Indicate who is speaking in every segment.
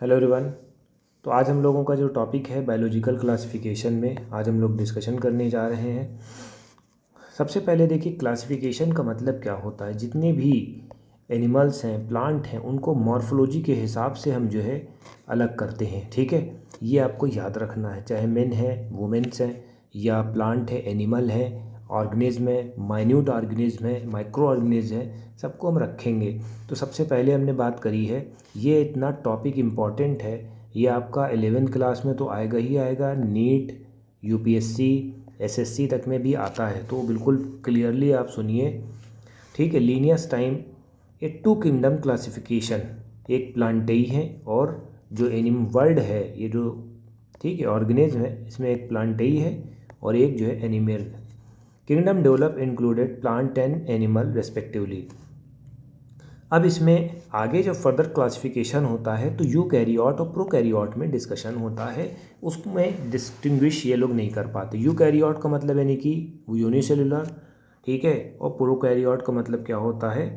Speaker 1: Hello everyone. तो आज हम लोगों का जो टॉपिक है बायोलॉजिकल क्लासिफिकेशन में आज हम लोग डिस्कशन करने जा रहे हैं। सबसे पहले देखिए क्लासिफिकेशन का मतलब क्या होता है। जितने भी एनिमल्स हैं, प्लांट हैं, उनको मॉर्फोलॉजी के हिसाब से हम जो है अलग करते हैं। ठीक है, ये आपको याद रखना है। चाहे मेन है, वुमेन्स हैं, या प्लांट है, एनिमल है, ऑर्गेनिज्म है, माइन्यूट ऑर्गेनिज्म है, माइक्रो ऑर्गेनिज्म है, सबको हम रखेंगे। तो सबसे पहले हमने बात करी है, ये इतना टॉपिक इम्पॉर्टेंट है, ये आपका 11th क्लास में तो आएगा ही आएगा। नीट, यूपीएससी, एसएससी तक में भी आता है, तो बिल्कुल क्लियरली आप सुनिए। ठीक है, Linnaeus time a two kingdom classification. एक प्लांटेई है और जो एनिम वर्ल्ड है, ये जो ठीक है ऑर्गेनिज्म है, इसमें एक प्लांटेई है और एक जो है animal. Kingdom develop included plant and animal respectively. अब इसमें आगे जब फर्दर क्लासिफिकेशन होता है तो यूकैरियोट और प्रोकैरियोट में डिस्कशन होता है, उसमें डिस्टिंग्विश ये लोग नहीं कर पाते। यूकैरियोट का मतलब यानी कि यूनिसेलुलर, ठीक है, और प्रोकैरियोट का मतलब क्या होता है,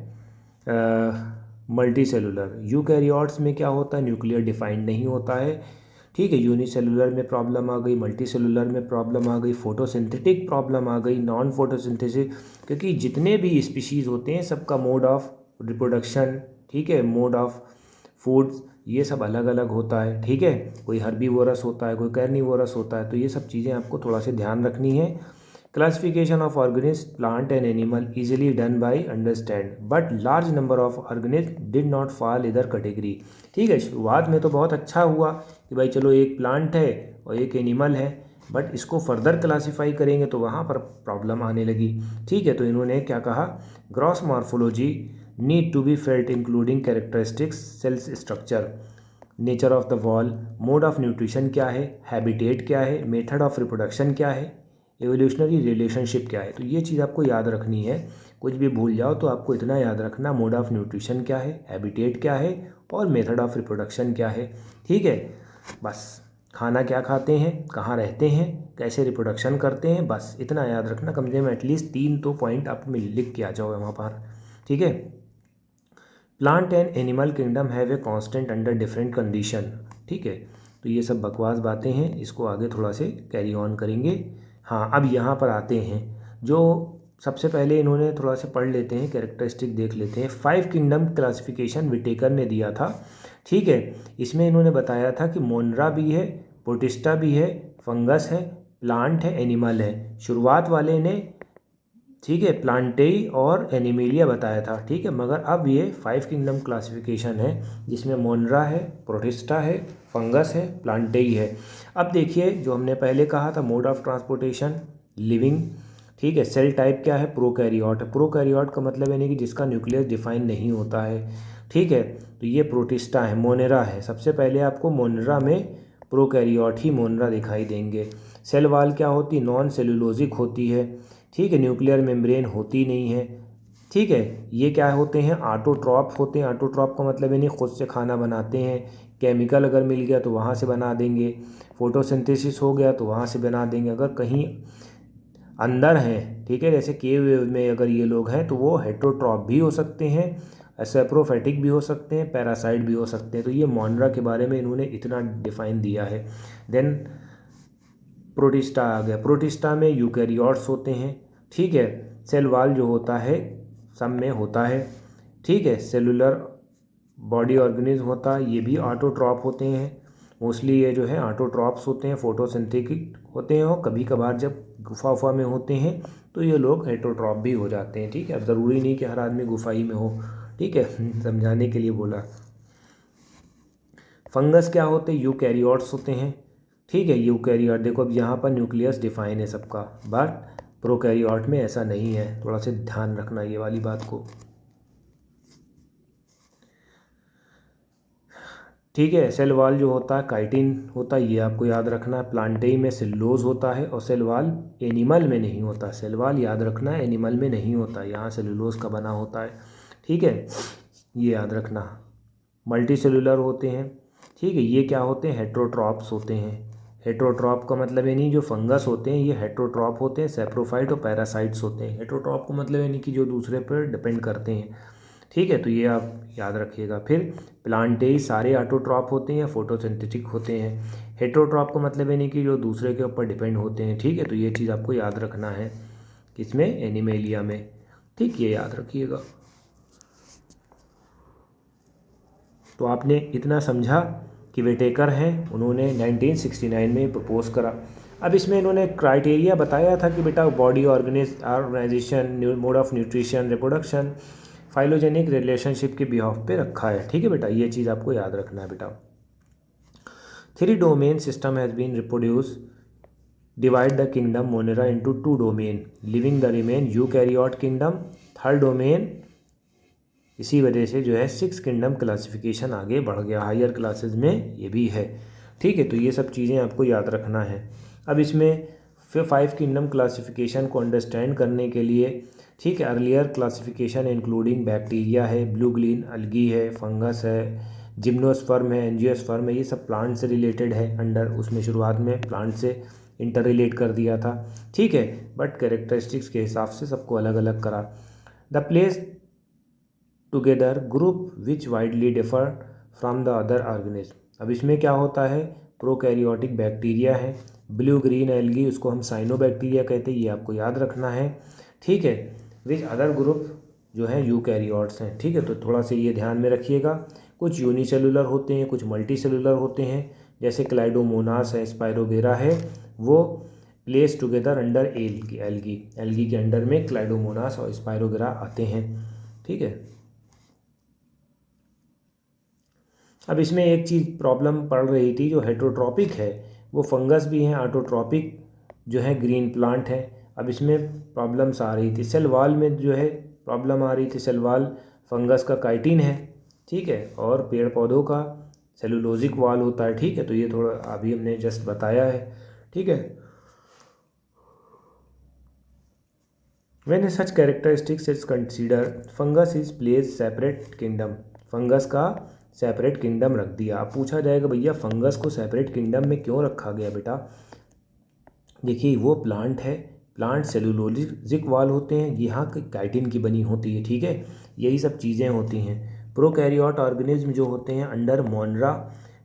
Speaker 1: मल्टी सेलुलर। यूकैरियोट्स में क्या होता है, न्यूक्लियर डिफाइंड नहीं होता है। ठीक है, यूनिसेलुलर में प्रॉब्लम आ गई, मल्टी सेलुलर में प्रॉब्लम आ गई, फोटोसिंथेटिक प्रॉब्लम आ गई, नॉन फोटोसिंथेसिस, क्योंकि जितने भी स्पीशीज़ होते हैं सबका मोड ऑफ रिप्रोडक्शन, ठीक है, मोड ऑफ फूड्स, ये सब अलग अलग होता है। ठीक है, कोई हर्बीवोरस होता है, कोई कार्निवोरस होता है, तो ये सब चीज़ें आपको थोड़ा सा ध्यान रखनी है। Classification of organism, plant and animal easily done by understand, but large number of organism did not fall इधर कैटेगरी। ठीक है, शुरुआत में तो बहुत अच्छा हुआ कि भाई चलो एक प्लांट है और एक एनिमल है, बट इसको फर्दर क्लासीफाई करेंगे तो वहाँ पर प्रॉब्लम आने लगी। ठीक है, तो इन्होंने क्या कहा, gross morphology need to be felt including characteristics, cells structure, nature of the wall, mode of nutrition क्या है, हैबिटेट क्या है, मेथड ऑफ रिप्रोडक्शन क्या है, एवोल्यूशनरी रिलेशनशिप क्या है। तो ये चीज़ आपको याद रखनी है। कुछ भी भूल जाओ तो आपको इतना याद रखना, मोड ऑफ न्यूट्रिशन क्या है, हैबिटेट क्या है, और मेथड ऑफ रिप्रोडक्शन क्या है। ठीक है, बस खाना क्या खाते हैं, कहाँ रहते हैं, कैसे रिप्रोडक्शन करते हैं, बस इतना याद रखना। कम से कम एटलीस्ट 3 तो पॉइंट आप लिख के आ जाओ वहाँ पर। ठीक है, plant and animal kingdom have a constant under different condition. ठीक है, तो ये सब बकवास बातें हैं, इसको आगे थोड़ा से कैरी ऑन करेंगे। हाँ, अब यहाँ पर आते हैं, जो सबसे पहले इन्होंने थोड़ा सा पढ़ लेते हैं, कैरेक्टरिस्टिक देख लेते हैं। 5 किंगडम क्लासिफिकेशन विटेकर ने दिया था। ठीक है, इसमें इन्होंने बताया था कि मोनरा भी है, प्रोटिस्टा भी है, फंगस है, प्लांट है, एनिमल है। शुरुआत वाले ने ठीक है प्लांटेई और एनिमेलिया बताया था। ठीक है, मगर अब ये 5 किंगडम क्लासिफिकेशन है, जिसमें मोनरा है, प्रोटिस्टा है, फंगस है, प्लांटेई है। अब देखिए, जो हमने पहले कहा था, मोड ऑफ ट्रांसपोर्टेशन लिविंग। ठीक है, सेल टाइप क्या है, प्रोकैरियोट। प्रोकैरियोट का मतलब यानी कि जिसका न्यूक्लियस डिफाइन नहीं होता है। ठीक है, तो ये प्रोटिस्टा है, मोनेरा है। सबसे पहले आपको मोनेरा में प्रोकैरियोट ही मोनेरा दिखाई देंगे। सेल वाल क्या होती, नॉन सेलुलोजिक होती है। ठीक है, न्यूक्लियर मेम्ब्रेन होती नहीं है। ठीक है, ये क्या होते हैं, ऑटोट्रॉप होते हैं। ऑटोट्रॉप का मतलब यानी खुद से खाना बनाते हैं। केमिकल अगर मिल गया तो वहाँ से बना देंगे, फोटोसिंथेसिस हो गया तो वहाँ से बना देंगे। अगर कहीं अंदर हैं, ठीक है, जैसे केव वेव में अगर ये लोग हैं, तो वो हेटरोट्रॉप भी हो सकते हैं, सेप्रोफेटिक भी हो सकते हैं, पैरासाइट भी हो सकते हैं। तो ये मोनरा के बारे में इन्होंने इतना डिफाइन दिया है। देन प्रोटिस्टा आ गया। प्रोटिस्टा में यूकैरियोट्स होते हैं। ठीक है, सेल वाल जो होता है सब में होता है। ठीक है, सेलुलर बॉडी ऑर्गेनिज्म होता है, ये भी ऑटोट्रॉप होते हैं। मोस्टली ये जो है ऑटोट्रॉप्स होते हैं, फोटोसिंथेटिक होते हैं, और कभी कभार जब गुफा उफा में होते हैं तो ये लोग हेटरोट्रॉप भी हो जाते हैं। ठीक है, अब ज़रूरी नहीं कि हर आदमी गुफाई में हो। ठीक है, समझाने के लिए बोला। फंगस क्या होते हैं, यूकैरियोट्स होते हैं। ठीक है, यूकैरियोट देखो, अब यहाँ पर न्यूक्लियस डिफाइन है सबका, बट प्रोकैरियोट में ऐसा नहीं है। थोड़ा सा ध्यान रखना ये वाली बात को। ठीक है, सेल वाल जो होता है काइटिन होता है, ये आपको याद रखना है। प्लांटेई में सेलुलोज होता है, और सेल वाल एनिमल में नहीं होता। सेल वाल याद रखना है, एनिमल में नहीं होता, यहाँ सेलुलोज का बना होता है। ठीक है, ये याद रखना। मल्टी सेलुलर होते हैं। ठीक है, ये क्या होते हैं, हेट्रोट्रॉप्स होते हैं। हेट्रोट्रॉप का मतलब यानी जो फंगस होते हैं ये हेट्रोट्रॉप होते हैं, सेप्रोफाइट और पैरासाइट्स होते हैं। हेट्रोट्रॉप का मतलब यानी कि जो दूसरे पर डिपेंड करते हैं। ठीक है, तो ये आप याद रखिएगा। फिर प्लांटेज सारे ऑटोट्रॉप होते हैं या फोटोसिंथेटिक होते हैं। हेटेरोट्रॉप का मतलब है नहीं कि जो दूसरे के ऊपर डिपेंड होते हैं। ठीक है, तो ये चीज़ आपको याद रखना है किसमें, एनिमेलिया में। ठीक, ये याद रखिएगा। तो आपने इतना समझा कि व्हिटेकर हैं, उन्होंने 1969 में प्रपोज करा। अब इसमें इन्होंने क्राइटेरिया बताया था कि बेटा body organisation, mode of nutrition, reproduction, phylogenetic relationship के बिहाफ पे रखा है। ठीक है बेटा, ये चीज़ आपको याद रखना है बेटा। 3 domain system has been reproduce divide the kingdom Monera into 2 domain, living the remain eukaryote kingdom. Third domain, इसी वजह से जो है 6 किंगडम क्लासिफिकेशन आगे बढ़ गया, हायर क्लासेस में ये भी है। ठीक है, तो ये सब चीज़ें आपको याद रखना है। अब इसमें फिर 5 किंगडम क्लासिफिकेशन को अंडरस्टैंड करने के लिए, ठीक है, अर्लियर क्लासिफिकेशन इंक्लूडिंग बैक्टीरिया है, ब्लू ग्रीन अलगी है, फंगस है, जिम्नोस्पर्म है, एंजियोस्पर्म है, ये सब प्लांट से रिलेटेड है। अंडर उसमें शुरुआत में प्लांट से इंटर रिलेट कर दिया था। ठीक है, बट कैरेक्टरिस्टिक्स के हिसाब से सबको अलग अलग करा। The place together group which widely differ from the other organism. अब इसमें क्या होता है, प्रोकैरियोटिक बैक्टीरिया है, ब्लू ग्रीन एल्गी उसको हम साइनोबैक्टीरिया कहते हैं, ये आपको याद रखना है। ठीक है, विच अदर ग्रुप जो है यूकैरियोट्स हैं। ठीक है, तो थोड़ा सा ये ध्यान में रखिएगा। कुछ यूनिसेलुलर होते हैं, कुछ मल्टीसेलुलर होते हैं, जैसे क्लाइडोमोनास है, स्पाइरोगेरा है, वो place together under algae. Algae के अंडर में क्लाइडोमोनास और स्पाइरोगेरा आते हैं। ठीक है, अब इसमें एक चीज़ प्रॉब्लम पड़ रही थी, जो हेटेरोट्रॉपिक है वो फंगस भी हैं, ऑटोट्रॉपिक जो है ग्रीन प्लांट है। अब इसमें प्रॉब्लम्स आ रही थी, सेल वॉल में जो है प्रॉब्लम आ रही थी। सेल वॉल फंगस का काइटिन है, ठीक है, और पेड़ पौधों का सेलुलोजिक वॉल होता है। ठीक है, तो ये थोड़ा अभी हमने जस्ट बताया है। ठीक है, when such characteristics is consider, fungus is place separate kingdom. Fungus का सेपरेट किंगडम रख दिया। अब पूछा जाएगा भैया फंगस को सेपरेट किंगडम में क्यों रखा गया बेटा। देखिए, वो प्लांट है, प्लांट सेलुलोजिक वॉल होते हैं, यहाँ काइटिन की बनी होती है। ठीक है, यही सब चीज़ें होती हैं। प्रोकैरियोट ऑर्गेनिज्म जो होते हैं अंडर मोनरा,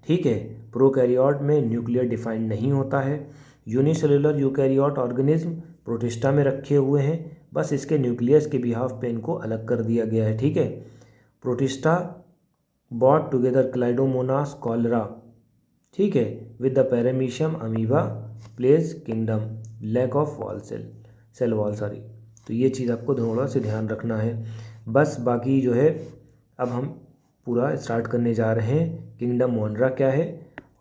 Speaker 1: ठीक है, प्रोकैरियोट में न्यूक्लियर डिफाइंड नहीं होता है। यूनिसेलुलर यूकैरियोट ऑर्गेनिज्म प्रोटिस्टा में रखे हुए हैं, बस इसके न्यूक्लियस के बिहाफ पे इनको अलग कर दिया गया है। ठीक है, Protista bought together Chlamydomonas Chlorella, ठीक है, with the Paramecium amoeba place kingdom, lack of wall cell wall sorry. तो ये चीज़ आपको थोड़ा सा ध्यान रखना है। बस बाकी जो है अब हम पूरा स्टार्ट करने जा रहे हैं। किंगडम मोनरा क्या है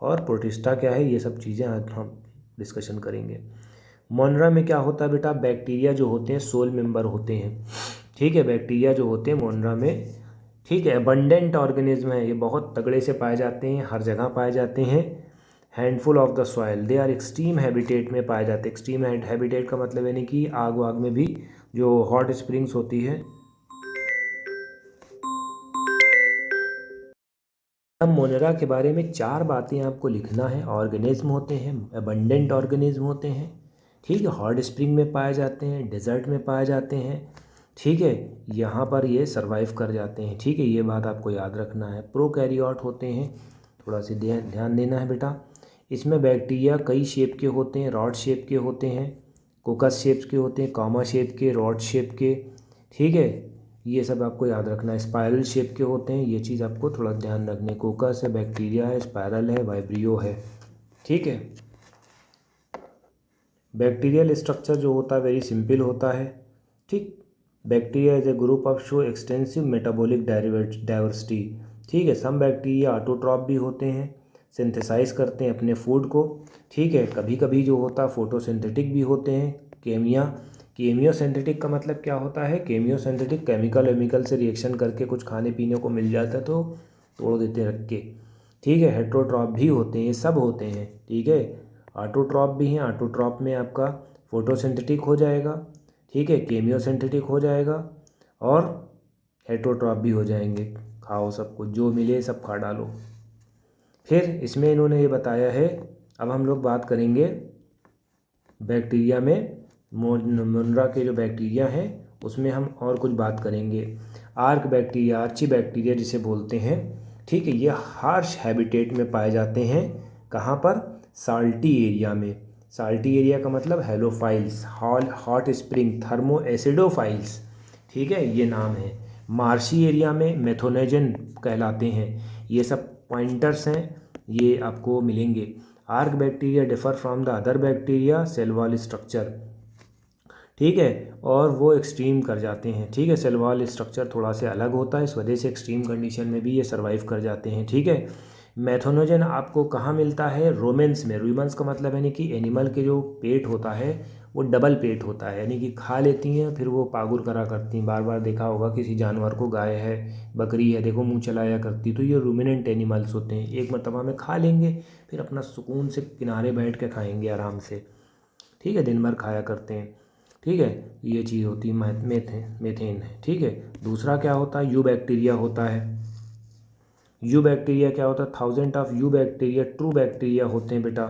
Speaker 1: और प्रोटिस्टा क्या है, ये सब चीज़ें आज हम डिस्कशन करेंगे। मोनरा में क्या होता है बेटा, बैक्टीरिया जो होते हैं सोल मेंबर होते हैं। ठीक है, बैक्टीरिया जो होते हैं मोनरा में, ठीक है, अबंडेंट ऑर्गेनिज्म है, ये बहुत तगड़े से पाए जाते हैं, हर जगह पाए जाते हैं। Handful of the soil, they are extreme habitat में पाए जाते हैं। एक्सट्रीम हैबिटेट का मतलब यानी कि आग वाग में भी जो हॉट स्प्रिंग्स होती है। अब मोनेरा के बारे में 4 बातें आपको लिखना है। ऑर्गेनिज्म होते हैं, अबंडेंट ऑर्गेनिज्म होते हैं, ठीक है, हॉट स्प्रिंग में पाए जाते हैं, डेजर्ट में पाए जाते हैं, ठीक है, यहाँ पर ये सरवाइव कर जाते हैं। ठीक है, ये बात आपको याद रखना है। प्रोकैरियोट होते हैं, थोड़ा सा ध्यान देना है बेटा। इसमें बैक्टीरिया कई शेप के होते हैं, रॉड शेप के होते हैं, कोकस शेप के होते हैं, कॉमा शेप के, रॉड शेप के, ठीक है, ये सब आपको याद रखना है। स्पाइरल शेप के होते हैं, ये चीज़ आपको थोड़ा ध्यान रखने। कोकस है, बैक्टीरिया है, स्पाइरल है, वाइब्रियो है। ठीक है, बैक्टीरियल स्ट्रक्चर जो होता है वेरी सिंपल होता है। ठीक, bacteria is a group of show extensive metabolic diversity. ठीक है, सम बैक्टीरिया ऑटोट्रॉप भी होते हैं, सिंथेसाइज करते हैं अपने फूड को। ठीक है, कभी कभी जो होता है फोटोसिंथेटिक भी होते हैं। केमियोसिंथेटिक का मतलब क्या होता है, केमियोसिंथेटिक केमिकल से रिएक्शन करके कुछ खाने पीने को मिल जाता है तो तोड़ देते हैं रख के। ठीक है, हेट्रोट्रॉप भी होते हैं, ये सब होते हैं। ठीक है, ऑटोट्रॉप भी हैं, ऑटोट्रॉप में आपका फोटोसिंथेटिक हो जाएगा, ठीक है, केमियोसिंथेटिक हो जाएगा और हेट्रोट्रॉप भी हो जाएंगे। खाओ सब कुछ, जो मिले सब खा डालो। फिर इसमें इन्होंने ये बताया है, अब हम लोग बात करेंगे बैक्टीरिया में, मोनरा के जो बैक्टीरिया हैं उसमें हम और कुछ बात करेंगे। आर्क बैक्टीरिया, आर्ची बैक्टीरिया जिसे बोलते हैं, ठीक है, ये हार्श हैबिटेट में पाए जाते हैं। कहाँ पर? साल्टी एरिया में। साल्टी एरिया का मतलब halophiles, hot spring, thermo acidophiles, ठीक है, ये नाम है। मार्शी एरिया में मेथोनेजन कहलाते हैं। ये सब पॉइंटर्स हैं, ये आपको मिलेंगे। Archaebacteria differ from the other bacteria cell wall structure, ठीक है, और वो एक्सट्रीम कर जाते हैं, ठीक है, सेल वॉल स्ट्रक्चर थोड़ा से अलग होता है, इस वजह से एक्सट्रीम कंडीशन में भी ये सर्वाइव कर जाते हैं, ठीक है। मैथोनोजन आपको कहाँ मिलता है? रोमेंस में। रूमेंस का मतलब यानी कि एनिमल के जो पेट होता है वो डबल पेट होता है, यानी कि खा लेती हैं फिर वो पागुर करा करती हैं। बार बार देखा होगा किसी जानवर को, गाय है, बकरी है, देखो मुंह चलाया करती, तो ये रूमिनेंट एनिमल्स होते हैं। एक मरतबा में खा लेंगे फिर अपना सुकून से किनारे बैठ के खाएंगे आराम से, ठीक है, दिन भर खाया करते हैं, ठीक है। ये चीज़ होती है मेथेन है, ठीक है। दूसरा क्या होता है? यू बैक्टीरिया होता है। यू बैक्टीरिया क्या होता है? 1000 of you bacteria true bacteria होते हैं बेटा,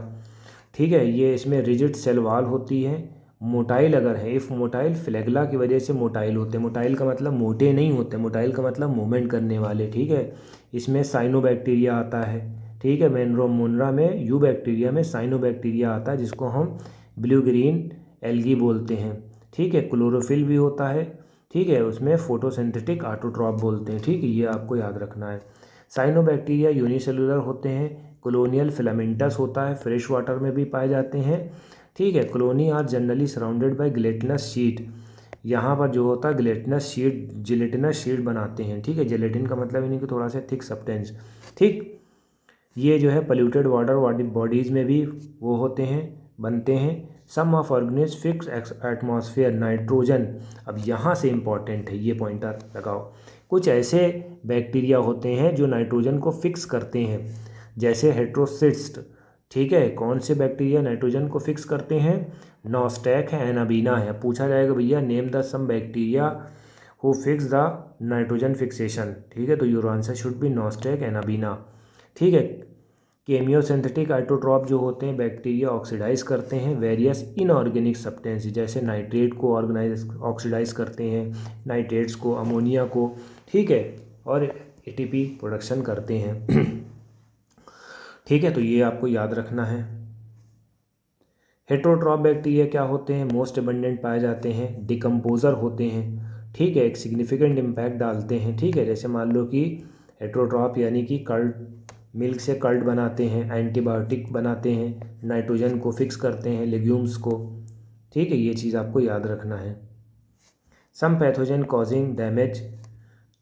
Speaker 1: ठीक है। ये इसमें रिजिड सेल वॉल होती है। मोटाइल अगर है, इफ़ मोटाइल, फ्लैगला की वजह से मोटाइल होते हैं। मोटाइल का मतलब मोटे नहीं होते, मोटाइल का मतलब मूवमेंट करने वाले, ठीक है। इसमें साइनो बैक्टीरिया आता है, ठीक है। मोनरा में, यू बैक्टीरिया में साइनो बैक्टीरिया आता है जिसको हम ब्लू ग्रीन एल्गी बोलते हैं, ठीक है। क्लोरोफिल भी होता है, ठीक है, उसमें फोटोसिंथेटिक ऑटोट्रॉप बोलते हैं, ठीक है, ये आपको याद रखना है। साइनोबैक्टीरिया यूनिसेलुलर होते हैं। कॉलोनियल फिलामेंटस होता है, फ्रेश वाटर में भी पाए जाते हैं, ठीक है। Colony are generally surrounded by gelatinous sheet. यहाँ पर जो होता है ग्लेटिनस शीट, जिलेटिनस शीट बनाते हैं, ठीक है। जिलेटिन का मतलब यानी कि थोड़ा सा थिक सब्सटेंस, ठीक। ये जो है पोल्यूटेड वाटर बॉडीज़ में भी वो होते हैं, बनते हैं। Some of organisms fix atmosphere nitrogen. अब यहाँ से इम्पॉर्टेंट है, ये पॉइंटर लगाओ। कुछ ऐसे बैक्टीरिया होते हैं जो नाइट्रोजन को फिक्स करते हैं, जैसे हेट्रोसिस्ट, ठीक है। कौन से बैक्टीरिया नाइट्रोजन को फिक्स करते हैं? नॉस्टैक है, एनाबीना है। पूछा जाएगा भैया name the some bacteria who fix the nitrogen fixation, ठीक है, तो your answer should be nostoc, anabaena, ठीक है। केमियोसिंथेटिक आइटोट्रॉप जो होते हैं बैक्टीरिया ऑक्सीडाइज करते हैं वेरियस इनऑर्गेनिक सब्सटेंस, जैसे नाइट्रेट को ऑक्सीडाइज करते हैं, नाइट्रेट्स को, अमोनिया को, ठीक है, और एटीपी प्रोडक्शन करते हैं ठीक है, तो ये आपको याद रखना है। हेट्रोट्रॉप बैक्टीरिया क्या होते हैं? मोस्ट एबंडेंट पाए जाते हैं, डिकम्पोजर होते हैं, ठीक है, एक सिग्निफिकेंट इम्पैक्ट डालते हैं, ठीक है। जैसे मान लो कि हेट्रोट्रॉप यानी कि कर्ड, मिल्क से कर्ड बनाते हैं, एंटीबायोटिक बनाते हैं, नाइट्रोजन को फिक्स करते हैं, लेग्यूम्स को, ठीक है, ये चीज़ आपको याद रखना है। Some pathogen causing damage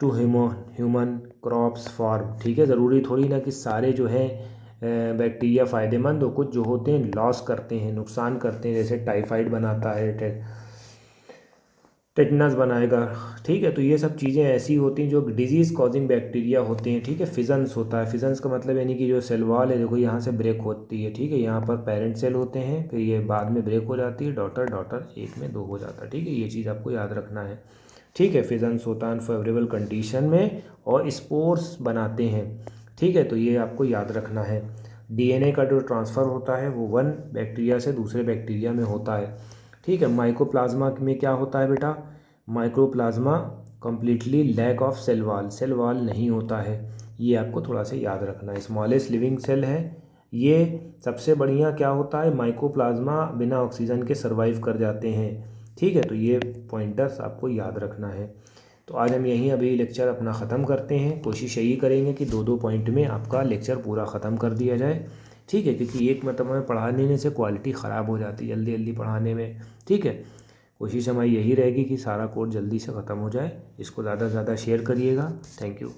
Speaker 1: to human crops form, ठीक है, ज़रूरी थोड़ी ना कि सारे जो है बैक्टीरिया फ़ायदेमंद हो, कुछ जो होते हैं लॉस करते हैं, नुकसान करते हैं, जैसे टाइफाइड बनाता है, टेटनस बनाएगा, ठीक है। तो ये सब चीज़ें ऐसी होती हैं जो डिजीज़ कॉजिंग बैक्टीरिया होते हैं, ठीक है। फिजन्स होता है, फिजन्स का मतलब यानी कि जो सेल वॉल है देखो यहाँ से ब्रेक होती है, ठीक है, यहाँ पर पेरेंट सेल होते हैं, फिर ये बाद में ब्रेक हो जाती है, डॉटर एक में दो हो जाता है, ठीक है, ये चीज़ आपको याद रखना है, ठीक है। फिजन्स होता है अनफेवरेबल कंडीशन में और स्पोर्स बनाते हैं, ठीक है, तो ये आपको याद रखना है। डीएनए का जो ट्रांसफ़र होता है वो वन बैक्टीरिया से दूसरे बैक्टीरिया में होता है, ठीक है। माइकोप्लाज्मा में क्या होता है बेटा? Mycoplasma completely lack of cell wall नहीं होता है, ये आपको थोड़ा सा याद रखना है। स्मॉलेस्ट लिविंग सेल है ये, सबसे बढ़िया क्या होता है? माइकोप्लाज्मा बिना ऑक्सीजन के सर्वाइव कर जाते हैं, ठीक है, तो ये पॉइंटर्स आपको याद रखना है। तो आज हम यहीं अभी लेक्चर अपना ख़त्म करते हैं। कोशिश यही करेंगे कि 2-2 पॉइंट में आपका लेक्चर पूरा ख़त्म कर दिया जाए, ठीक है, क्योंकि एक मतलब में पढ़ाने से क्वालिटी ख़राब हो जाती है जल्दी जल्दी पढ़ाने में, ठीक है। कोशिश हमारी यही रहेगी कि सारा कोर्स जल्दी से ख़त्म हो जाए। इसको ज़्यादा से ज़्यादा शेयर करिएगा। Thank you.